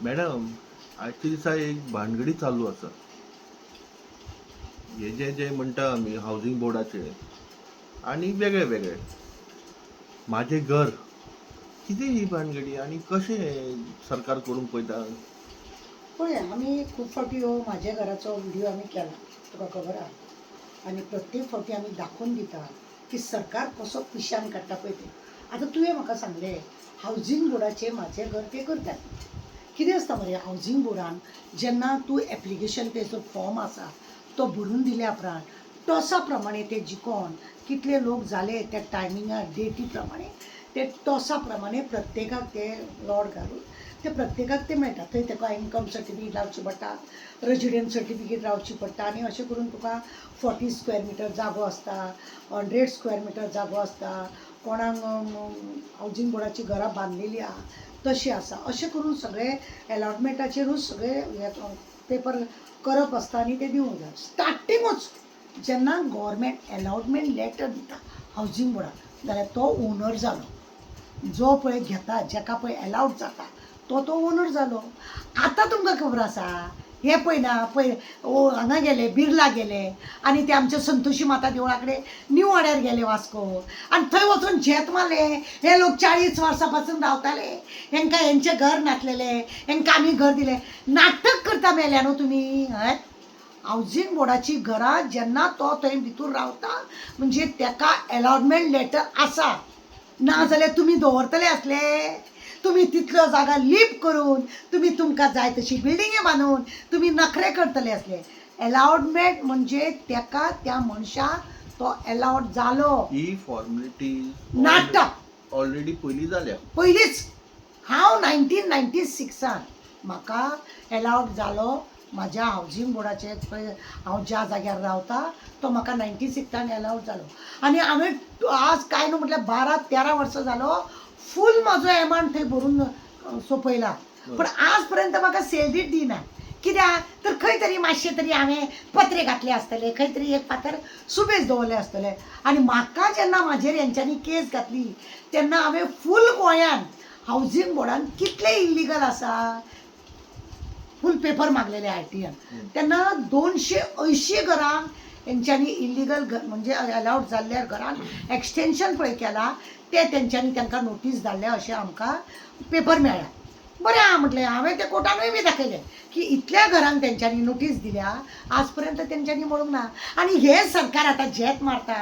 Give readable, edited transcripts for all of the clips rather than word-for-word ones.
Madam, आजच्या दिसा एक भानगडी चालू आसा. हे जे जे म्हणटा आमी हावसिंग बोर्डाचे आणि वेगळे वेगळे माझे घर, कितें ही भानगडी आणि कशें सरकार करूंक पळयता? पळय आमी खूब फावटी हो म्हाज्या घराचो व्हिडिओ आमी केला, तुका खबर आहा. आनी प्रत्येक फावटी आमी दाखोवन दिता की सरकार कसो पिशान काडटा पळय ते. आतां तुवें म्हाका सांगलें हावजिंग बोर्डाचे म्हाजें घर ते करतात. कितें आसता मरे हावजिंग बोर्डान जेन्ना तूं एप्लिकेशन तेजो फॉर्म आसा तो भरून दिल्या उपरांत टॉसा प्रमाणे ते जिखोन कितले लोक जाले त्या टायमिंगार डेटी प्रमाणे ते टॉसा प्रमाणे प्रत्येकाक ते लॉट घालून ते प्रत्येकाक ते मेळटा. थंय ताका इन्कम सर्टिफिकेट रावची पडटा, रेजिडेंट सर्टिफिकेट रावची पडटा आनी अशें करून तुका 40 स्क्वेअर मिटर जागो आसता, 100 स्क्वेअर मिटर जागो आसता, कोणाक हावजिंग बोर्डाची घरां बांदलेलीं आहा तशी आसा. अशें करून सगळे अलॉटमेंटाचेरूच सगळे पेपर करप आसता आनी ते दिवंक जाय. स्टार्टिंगूच जेन्ना गव्हर्मेंट अलॉटमेंट लेटर दिता हावजिंग बोर्डाक जाल्यार तो ओनर जालो. जो पळय घेता, जेका पळय अलाउड जाता तो ओनर जालो. आतां तुमकां खबर आसा हे पळय ना पळय हांगा गेले बिर्ला गेले आनी ते आमचे संतोशी माता देवळा कडेन न्यू वाड्यार गेले वास्को आनी थंय वचून झेत मारले. हे लोक 40 वर्सां पासून रावताले, हेंकां हेंचें घर नासलेले, हेंकां आमी घर दिलें. नाटक करता मेल्या न्हू तुमी. हय, हावजिंग बोर्डाची घरां जेन्ना तो थंय भितूर रावता म्हणजे ताका अलॉटमेंट लेटर आसा. ना जाल्यार तुमी दवरतले आसले, तुम्ही तितलो जागा लीप करून तुम्ही तुमकां जाय तशी बिल्डिंगे बांदून तुम्ही नखरे करतले असले. अलॉटमेंट म्हणजे ताका त्या मनशाक तो अलाउड जालो. ही फॉर्मेलिटी नाटक ऑलरेडी पयली जाल्या. पयलींच हांव 1996 म्हाका अलाउड जालो म्हाज्या हावजिंग बोर्डाचे पळय हांव ज्या जाग्यार रावता तो म्हाका 96 अलाउड जालो. आनी हांवें आज काय न्हू म्हटल्यार 12-13 वर्सां जालो फूल म्हाजो अमावंट थंय भरून सोंपयला. पूण आज पर्यंत म्हाका सॅलरी दिना. कित्याक तर खंय तरी मातशें तरी हांवें पत्रे घातले आसतले, खंय तरी एक फातर सुबेज दवरले आसतले. आनी म्हाका जेन्ना म्हाजेर हेंच्यांनी केस घातली तेन्ना हांवें फूल गोंयान हावजिंग बोर्डान कितले इल्लीगल आसा फूल पेपर मागलेले RTN. तेन्ना 280 घरांक तेंच्यांनी इल्लीगल म्हणजे अलाउड जाल्ल्या घरांक एक्सटेंशन पळय केला ते तेंच्यांनी तांकां नोटीस धाडल्या अशें आमकां पेपर मेळ्ळा. बरें आहा म्हटलें. हांवें ते कोर्टानूय बी दाखयलें की इतल्या घरांक तेंच्यांनी नोटीस दिल्या, आज पर्यंत तेंच्यांनी म्हणूंक ना. आनी हे सरकार आतां झेत मारता,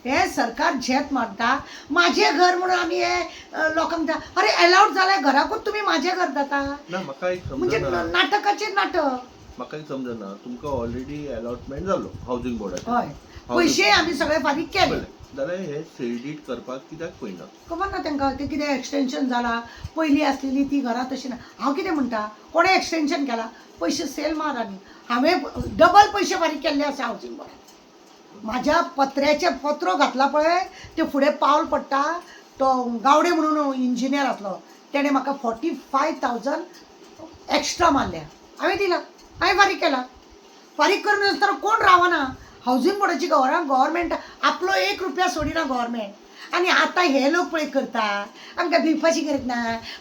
हे सरकार झेत मारता म्हाजें घर म्हणून आमी हे लोकांक अरे अलाउड जाल्यार घराकूच तुमी म्हाजें घर जाता ना म्हाका एक म्हणजे समजना. नाटकाचेर नाटक. म्हाका एक समजना, तुमकां ऑलरेडी अलॉटमेंट जालो हावसिंग बोर्डाचो. हय, पयशे आमी सगळे फारीक केले. जाल्यार हे सेल करपाक कित्याक पळयना? खबर ना तांकां ते कितें एक्सटेंशन जाला. पयलीं आसलेली ती घरां तशी ना. हांव कितें म्हणटा, कोणें एक्सटेंशन केला पयशे सेल मार आनी हांवें डबल पयशे फारीक केल्ले आसा हावजिंग बोर्डान. म्हाज्या पत्र्याचे पत्रो घातला पळय ते फुडें पावल पडटा. तो गावडे म्हणून इंजिनियर आसलो, तेणें म्हाका 45,000 एक्स्ट्रा मारल्या. हांवें दिला, हांवें फारीक केला. फारीक करून आसतना कोण रावना. हावजिंग बोर्डाची गव्हर्मेंट आपलो 1 रुपया सोडिना गव्हर्मेंट. आनी आतां हे लोक पळय करता आमकां भिवपाची गरज ना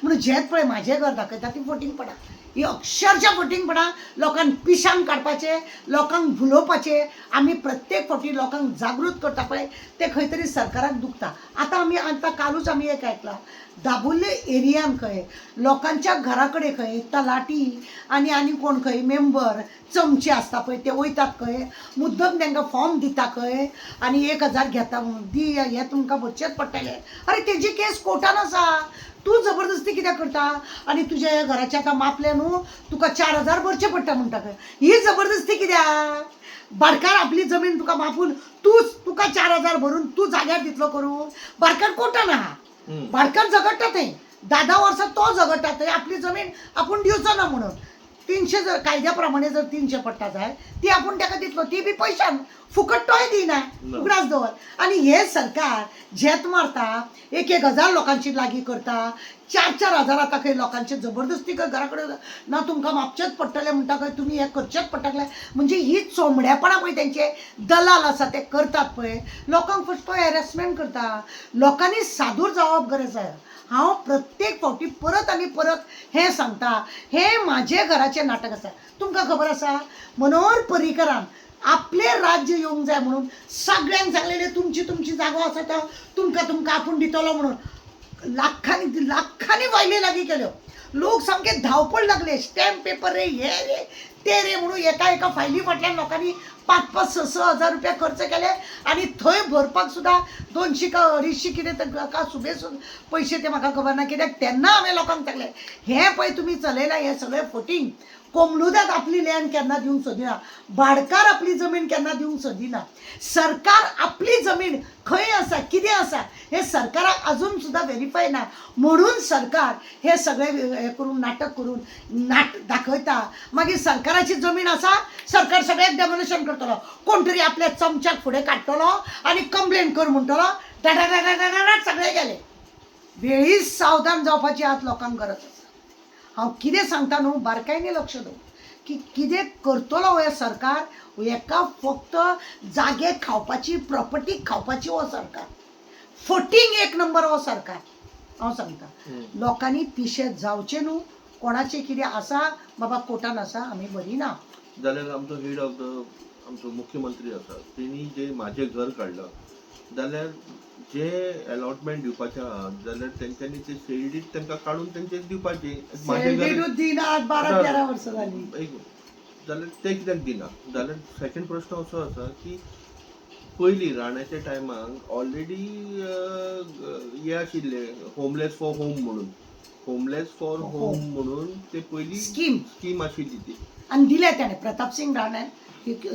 म्हणून झेत पळय म्हाजें घर दाखयता ती फटींगपणां. ही अक्षरशः फटींगपणां. लोकांक पिशान काडपाचें, लोकांक भुलोवपाचें. आमी प्रत्येक फावटी लोकांक जागृत करता पळय ते खंय तरी सरकाराक दुखता. आतां कालूच आमी एक आयकलां दाबुल्ले एरियान खंय लोकांच्या घरा कडेन खंय तलाटी आनी कोण खंय मेंबर चमचे आसता पळय ते वयतात खंय मुद्दम तांकां फॉर्म दिता खंय आनी 1,000 घेता दी हे तुमकां भरचेच पडटले. अरे तेजी केस कोर्टान आसा. तूं जबरदस्ती कित्याक करता आनी तुज्या घराचें आतां मापलें न्हू तुका 4,000 भरचे पडटा म्हणटा खंय. ही जबरदस्ती कित्याक? भाटकार आपली जमीन तुका मापून तुका 4,000 भरून तूं जाग्यार दितलो करून. भाटकार कोर्टान आहा. भाटकार झगडटा थंय 10 वर्सां तो झगडटा थंय आपली जमीन आपूण दिवचो ना म्हणून. 300 जर कायद्या प्रमाणे जर 300 पडटा जाय ती आपूण ताका दितलो, ती बी पयशान फुकट तोय दिना. उगडास दवर. आनी हे सरकार झेत मारता, 1,000 लोकांची लागीं करता, 4-4 हजार आतां खंय लोकांचे जबरदस्ती खंय घरा कडेन ना तुमकां मापचेच पडटलें म्हणटा खंय तुमी हे करचेच पडटलें. म्हणजे ही चोंबडेपणां पळय तेंचे दलाल आसा ते करतात पळय लोकांक फक्त हॅरेसमेंट करता. लोकांनी सादूर जावप गरज आसा. हांव प्रत्येक फावटी परत आनी परत हें सांगता, हे म्हाजे घराचें नाटक आसा. तुमकां खबर आसा मनोहर पर्रीकरान आपले राज्य येवंक जाय म्हणून सगळ्यांक सांगलेलें तुमची तुमची जागो आसा तो तुमकां आपूण दितलो म्हणून लाखांनी वायली लागीं केल्यो. लोक सामके धांवपळ लागले, स्टॅम्प पेपर रे हे रे ते रे म्हणून एका फायली फाटल्यान लोकांनी 5,000-6,000 हजार रुपया खर्च केले आणि थंय भरपाक सुद्दां 200 का 250 कितें का सुबेसून पयशे ते म्हाका खबर ना. कित्याक तेन्ना हांवें लोकांक सांगलें हें पळय तुमी चलयलां हें सगळें फोटींग. कोमलुदात आपली लँड केन्ना दिवंक सोदिना, भाडकार आपली जमीन केन्ना दिवंक सोदिना. सरकार आपली जमीन खंय आसा कितें आसा हे सरकाराक अजून सुद्दां व्हेरीफाय ना. म्हणून सरकार हे सगळे हे करून नाटक करून दाखयता. मागीर सरकाराची जमीन आसा, सरकार सगळ्याक डेमोलिशन करतलो, कोण तरी आपल्या चमच्याक फुडें काडटलो आनी कंप्लेन कर म्हणटलो, सगळे गेले. वेळीच सावधान जावपाची आज लोकांक गरज आसा. हांव कितें सांगता न्हू बारकायेन लक्ष दवर की कितें करतलो हो सरकार. एका फक्त जागे खावपाची, प्रॉपर्टी खावपाची हो सरकार. फोटींग एक नंबर हो सरकार. हांव सांगता लोकांनी पिशे जावचे न्हू. कोणाचें कितें आसा बाबा कोर्टान आसा आमी बरी ना जाल्यार आमचो हेड ऑफ द आमचो मुख्यमंत्री आसा तेणी जे म्हाजें घर काडलां जाल्यार जे अलॉटमेंट दिवपाचें आहा जाल्यार तेंच्यांनी ते सेल्डीत तांकां काडून तेंचें दिवपाचें. म्हाजें घर दिनात 12-13 वर्सां जालीं जाल्यार ते कित्याक दिना. जाल्यार सेकंड प्रश्न असो आसा की पयलीं राणाच्या टायमाक ऑलरेडी हे आशिल्ले होमलेस फॉर होम म्हणून, होमलेस फॉर होम म्हणून ते पयलीं स्कीम आशिल्ली ती आनी दिले ताणें प्रताप सिंग राणान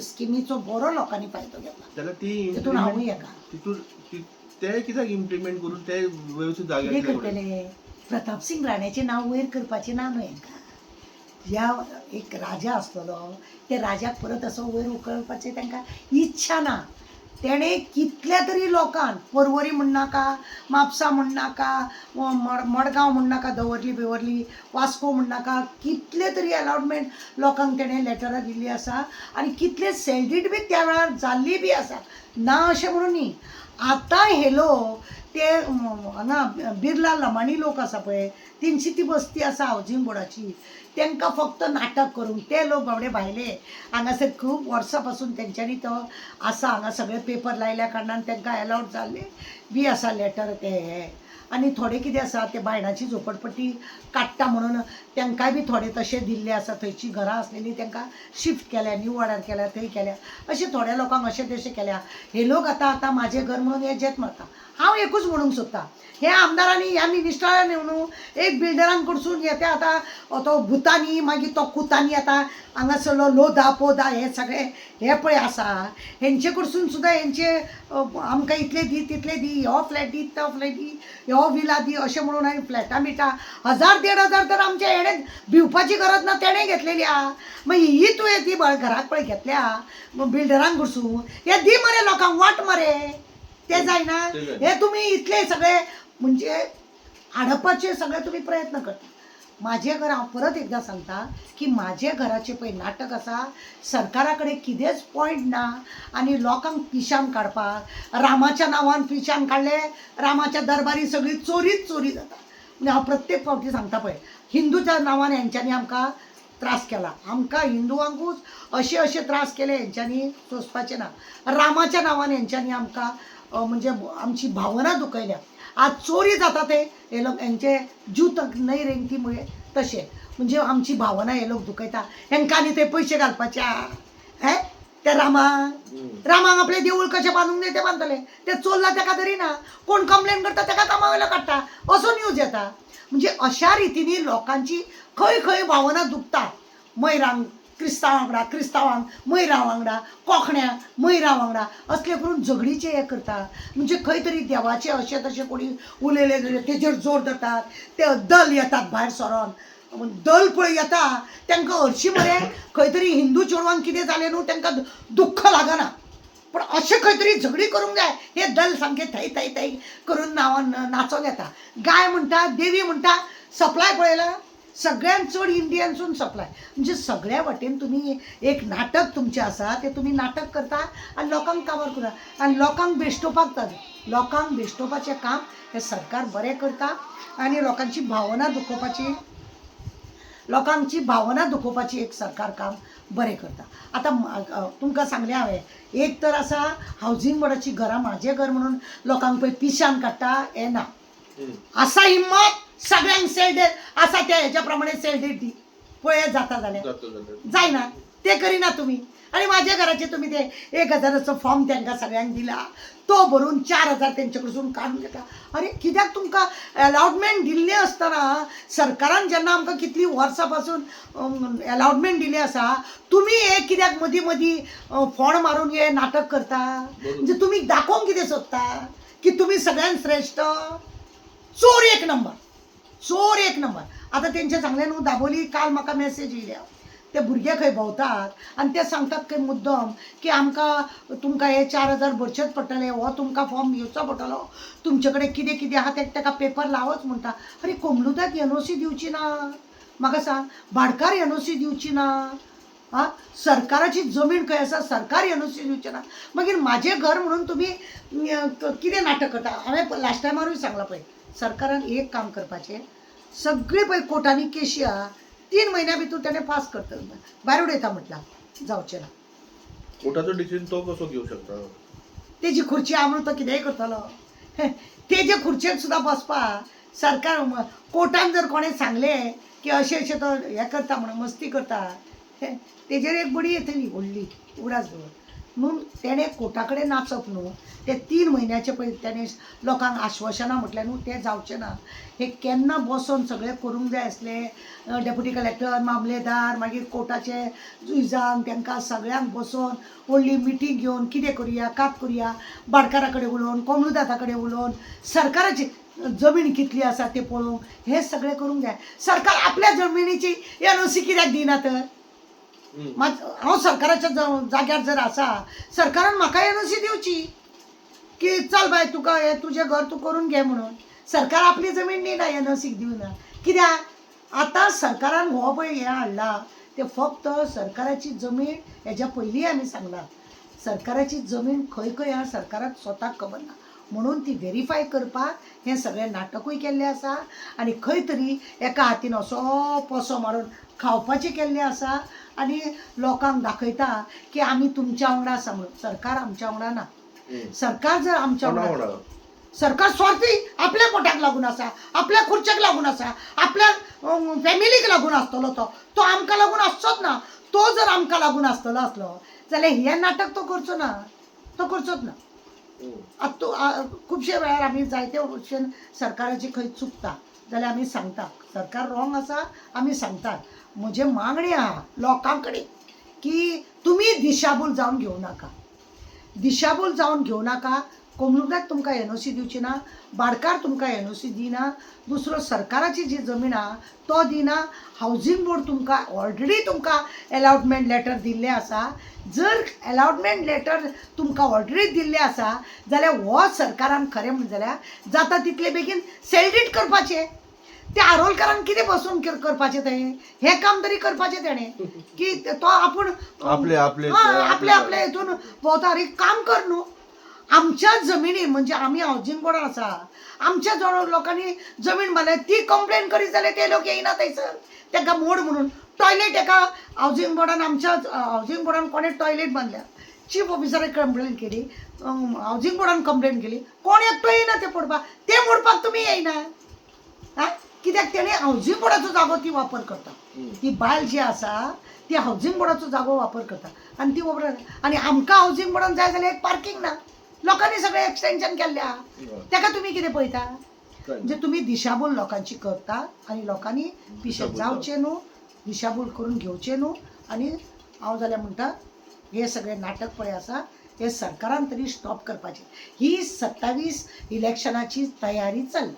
स्किमीचो बरो लोकांनी फायदो घेतला. जाल्यार ती तितून हांवूय एका तितून ते कित्याक इम्प्लिमेंट करून ते वेवस्थीत कितें जाग्यार करतले. प्रताप सिंग राण्याचें नांव वयर करपाचें ना न्हू हेंकां. ह्या एक राजा आसलेलो ते राजाक परत असो वयर उखलपाचें तांकां इच्छा ना. तेणें कितल्या तरी लोकांक पर्वरी म्हणनाका, म्हापसा म्हणनाका, मडगांव म्हणनाका, दवर्ली बिवर्ली, वास्को म्हणनाका, कितले तरी अलॉटमेंट लोकांक तेणें लेटरां दिल्लीं आसा आनी कितले सेल्डीड बी त्या वेळार जाल्ली बी आसा. ना अशें म्हणून न्ही. आतां हे लोक ते हांगा बिर्ला लमाणी लोक आसा पळय तेंची ती बस्ती आसा हावजींग बोर्डाची, तांकां फक्त नाटक करूंक ते लोक बाबडे भायले हांगासर खूब वर्सां पासून तेंच्यांनी तो आसा. हांगा सगळे पेपर लायल्या कारणान तांकां अलॉट जाल्ले बी आसा लेटर ते हे. आनी थोडे कितें आसा ते बायणाची झोपडपट्टी काडटा म्हणून तांकांय बी थोडे तशे दिल्ले आसा. थंयची घरां आसलेलीं तांकां शिफ्ट केल्या, न्यू वाड्यार केल्या, थंय केल्या. अशें थोड्या लोकांक अशें तशें केल्या. हे लोक आतां म्हाजें घर म्हणून हे जेत मारता. हांव एकूच म्हणूंक सोदतां हे आमदारांनी ह्या मिनिस्टरांनी न्हू एक बिल्डरांक कडसून येता आतां तो भुतानी मागीर तो कुतानी आतां हांगासरलो लोधा पोधा हे सगळे हे पळय आसा हेंचे कडसून सुद्दां हेंचे आमकां इतले दी तितले दी, हो फ्लॅट दी तो फ्लॅट दी, हो विला दी अशें म्हणून आनी फ्लॅटां बिटां 1,000-1,500 तर आमचे हेणे भिवपाची गरज ना तेणें घेतलेली आहा. मागीर ही तुवें ती घराक पळय घेतल्या बिल्डरांक कडसून हे दी मरे लोकांक वाट मरे ते जायना. हे तुम्ही इतले सगळे म्हणजे हाडपाचे सगळे तुम्ही प्रयत्न करता. माझे घर हांव परत एकदा सांगता की माझे घराचे पळय नाटक आसा सरकारा कडेन कितेंच पॉयंट ना आनी लोकांक पिशान काडपाक रामाच्या नांवान पिशान काडले. रामाच्या दरबारी सगळी चोरीच चोरी जाता. म्हणजे हांव प्रत्येक फावटी सांगता पळय हिंदूच्या नांवान हेंच्यांनी आमकां त्रास केला. आमकां हिंदुवांकूच अशे अशे त्रास केले हेंच्यांनी सोंसपाचें ना. रामाच्या नांवान हेंच्यांनी आमकां म्हणजे आमची भावना दुखयल्या. आज चोरी जाता ते हे लोक हेंचे जीव तक नाही रेंगती मुळे तशे म्हणजे आमची भावना हे लोक दुखयता. हेंकां आनी ते पयशे घालपाचे हे ते रामाक आपले देवूळ कशें बांदूंक जाय ते बांदतले. ते चोरला ताका तरी ना, कोण कंप्लेन करता ताका कामावयलो काडटा असो न्यूज येता. म्हणजे अशा रितीनी लोकांची खंय खंय भावना दुखता. मयरांक क्रिस्तांव वांगडा, क्रिस्तांवांक मयरां वांगडा, कोंकण्यांक मयरां वांगडा असले करून झगडीचे हे करता. म्हणजे खंय तरी देवाचे अशे तशे कोणी उलयले जाल्यार तेजेर जोर धरतात. ते दल येतात भायर सरोन. दल पळय येता तांकां हरशीं मरे खंय तरी हिंदू चेडवांक कितें जालें न्हू तांकां दुख्ख लागना. पण अशें खंय तरी झगडी करूंक जाय हे दल सामके थै थै थै करून नांवान नाचोन येता. गाय म्हणटा, देवी म्हणटा, सप्लाय पळयला सगळ्यांत चड इंडियनसून सप्लाय. म्हणजे सगळ्या वाटेन तुम्ही एक नाटक तुमचें आसा ते तुम्ही नाटक करता आनी लोकांक कावर करता आनी लोकांक बेश्टोवपाक लोकांक बेश्टोवपाचें काम हें सरकार बरें करता आनी लोकांची भावना दुखोवपाची एक सरकार काम बरें करता. आतां तुमकां सांगलें हांवें, एक तर आसा हावजींग बोर्डाची घरां, म्हाजें घर म्हणून लोकांक पळय पिशान काडटा हें ना. आसा हिम्मत सगळ्यांक सेल डेट आसा त्या हेच्या प्रमाणे सेल डेट दी, पळय जाता जाल्यार. जायना ते करिना तुमी. आणि माझ्या घराचे तुम्ही ते 1000चो फॉर्म त्यांना सगळ्यांक दिला, तो भरून 4000 त्यांचे कडसून काढून घेता. अरे कित्याक तुमकां अलॉटमेंट दिल्लें आसतना सरकारान जेन्ना आमकां कितलीं वर्सां पासून अलॉटमेंट दिलें आसा, तुमी हे कित्याक मदीं मदीं फोंड मारून हे नाटक करता? म्हणजे तुमी दाखोवंक कितें सोदता की तुमी सगळ्यांत श्रेश्ठ? चोर एक नंबर. आतां तेंचें सांगलें न्हू, दाबोली काल म्हाका मॅसेज येयल्या, ते भुरगे खंय भोंवतात आनी ते सांगतात खंय मुद्दम की आमकां तुमकां हे 4000 भरचेच पडटले, हो तुमकां फॉर्म घेवचो पडटलो, तुमचे कडेन कितें कितें आहा ताका पेपर लावच म्हणटा. अरे कोमलुदाक एनओसी दिवची ना? म्हाका सांग, भाडकार एनओसी दिवची ना? हां, सरकाराची जमीन खंय आसा, सरकार एनओसी दिवचें ना? मागीर म्हाजें घर म्हणून तुमी कितें नाटक करता? हांवें लास्ट टायमारूय सांगलां पळय, सरकारान एक काम करपाचें, सगळी पळय कोर्टांनी केशी आहा, 3 महिन्या भितर त्याने पास करता, भायर उडयता म्हटला, जावचें ना. कोर्टाचो डिसिजन तो कसो घेवं शकता? तेजी खुर्ची आमळून तो कितेंय करतलो. तेजे खुर्चेक सुद्दां बसपाक सरकार कोर्टान जर कोणें सांगलें की अशें तो हें करता म्हणून मस्ती करता, तेजेर एक बडी येतली व्हडली उगडास दवर म्हणून तेणें कोर्टा कडेन नाचप न्हू. ते 3 महिन्याचे पळय तेणें लोकांक आश्वासनां म्हटलें न्हू, तें जावचें ना. हे केन्ना बसोन सगळें करूंक जाय आसलें. डेप्युटी कलेक्टर, मामलेदार, मागीर कोर्टाचे जुजांक, तांकां सगळ्यांक बसोन व्हडली मिटींग घेवन कितें करुया, कात करुया, भाडकारा कडेन उलोवन, कोमलुदाता कडेन उलोवन, सरकाराची जमीन कितली आसा तें पळोवंक, हें सगळें करूंक जाय. सरकार आपल्या जमिनीची एनओसी कित्याक दिना तर? हांव सरकाराच्या जाग्यार जर आसा, सरकारान म्हाका एनओसी दिवची की चल बाय तुका हे तुजें घर तूं करून घे म्हणून. सरकार आपली जमीन दिना, एनओसीक दिवना. कित्याक? आतां सरकारान हो पळय हें हाडला ते फक्त सरकाराची जमीन, हेज्या पयलीं आमी सांगलां, सरकाराची जमीन खंय खंय आहा सरकाराक स्वताक खबर ना, म्हणून ती व्हेरीफाय करपाक हें सगळें नाटकूय केल्लें आसा आनी खंय तरी एका हातीन असो पसो मारून खावपाचें केल्लें आसा आनी लोकांक दाखयता की आमी तुमच्या वांगडा आसा म्हणून. सरकार आमच्या वांगडा ना. सरकार जर आमच्या वांगडा, सरकार स्वार्थी आपल्या पोटाक लागून आसा, आपल्या खुर्चेक लागून आसा, आपल्या फॅमिलीक लागून आसतलो तो आमकां लागून आसचोच ना. तो जर आमकां लागून आसतलो जाल्यार हें नाटक तो करचो ना. आतां खुबशे वेळार आमी जायते भशेन सरकाराची खंय चुकता जाल्यार आमी सांगता, सरकार रॉंग आसा आमी सांगतात. म्हजे मागणी आहा लोकां कडेन की तुमी दिशाभूल जावन घेवं नाका. कोमलुदाक तुमकां एनओसी दिवची ना, भाडकार तुमकां एनओसी दिना, दुसरो सरकाराची जी जमीन आहा तो दिना. हावजींग बोर्ड तुमकां ऑलरेडी तुमकां अलॉटमेंट लेटर दिल्लें आसा. जर अलॉटमेंट लेटर तुमकां ऑलरेडी दिल्लें आसा जाल्यार हो सरकारान खरें म्हणलें जाल्यार जाता तितले बेगीन सेलडीट करपाचें. ते आरोलकारान कितें बसून करपाचें थंय? हें काम तरी करपाचें तेणें की तो आपूण आपले हितून भोंवता. अरे काम कर न्हू. आमच्या जमिनी म्हणजे आमी हावजींग बोर्डान आसा, आमच्या लोकांनी जमीन बांदल्या, ती कंप्लेन करीत जाल्यार ते लोक येयना थंयसर ताका मोड म्हणून. टॉयलेट एका हावजींग बोर्डान, आमच्या हावजींग बोर्डान कोणें टॉयलेट बांदल्या, चीफ ऑफिसराक कंप्लेन केली, हावजींग बोर्डान कंप्लेन केली, कोण एकटो येयना ते पडपाक. ते मोडपाक तुमी येयना. हां, कित्याक तेणी हावजींग बोर्डाचो जागो ती वापर करता. ती बायल जी आसा ती हावजींग बोर्डाचो जागो वापर करता आनी ती वापर. आनी आमकां हावजींग बोर्डान जाय जाल्यार एक पार्किंग ना. लोकांनी सगळें एक्सटेंशन केल्ल्या, ताका तुमी कितें पळयता? म्हणजे तुमी दिशाभूल लोकांची करता आनी लोकांनी पिशें जावचें न्हू, दिशाभूल करून घेवचें न्हू. आनी हांव जाल्यार म्हणटा हे सगळें नाटक पळय आसा हे सरकारान तरी स्टॉप करपाचें. ही 27 इलेक्शनाची तयारी चल्ली.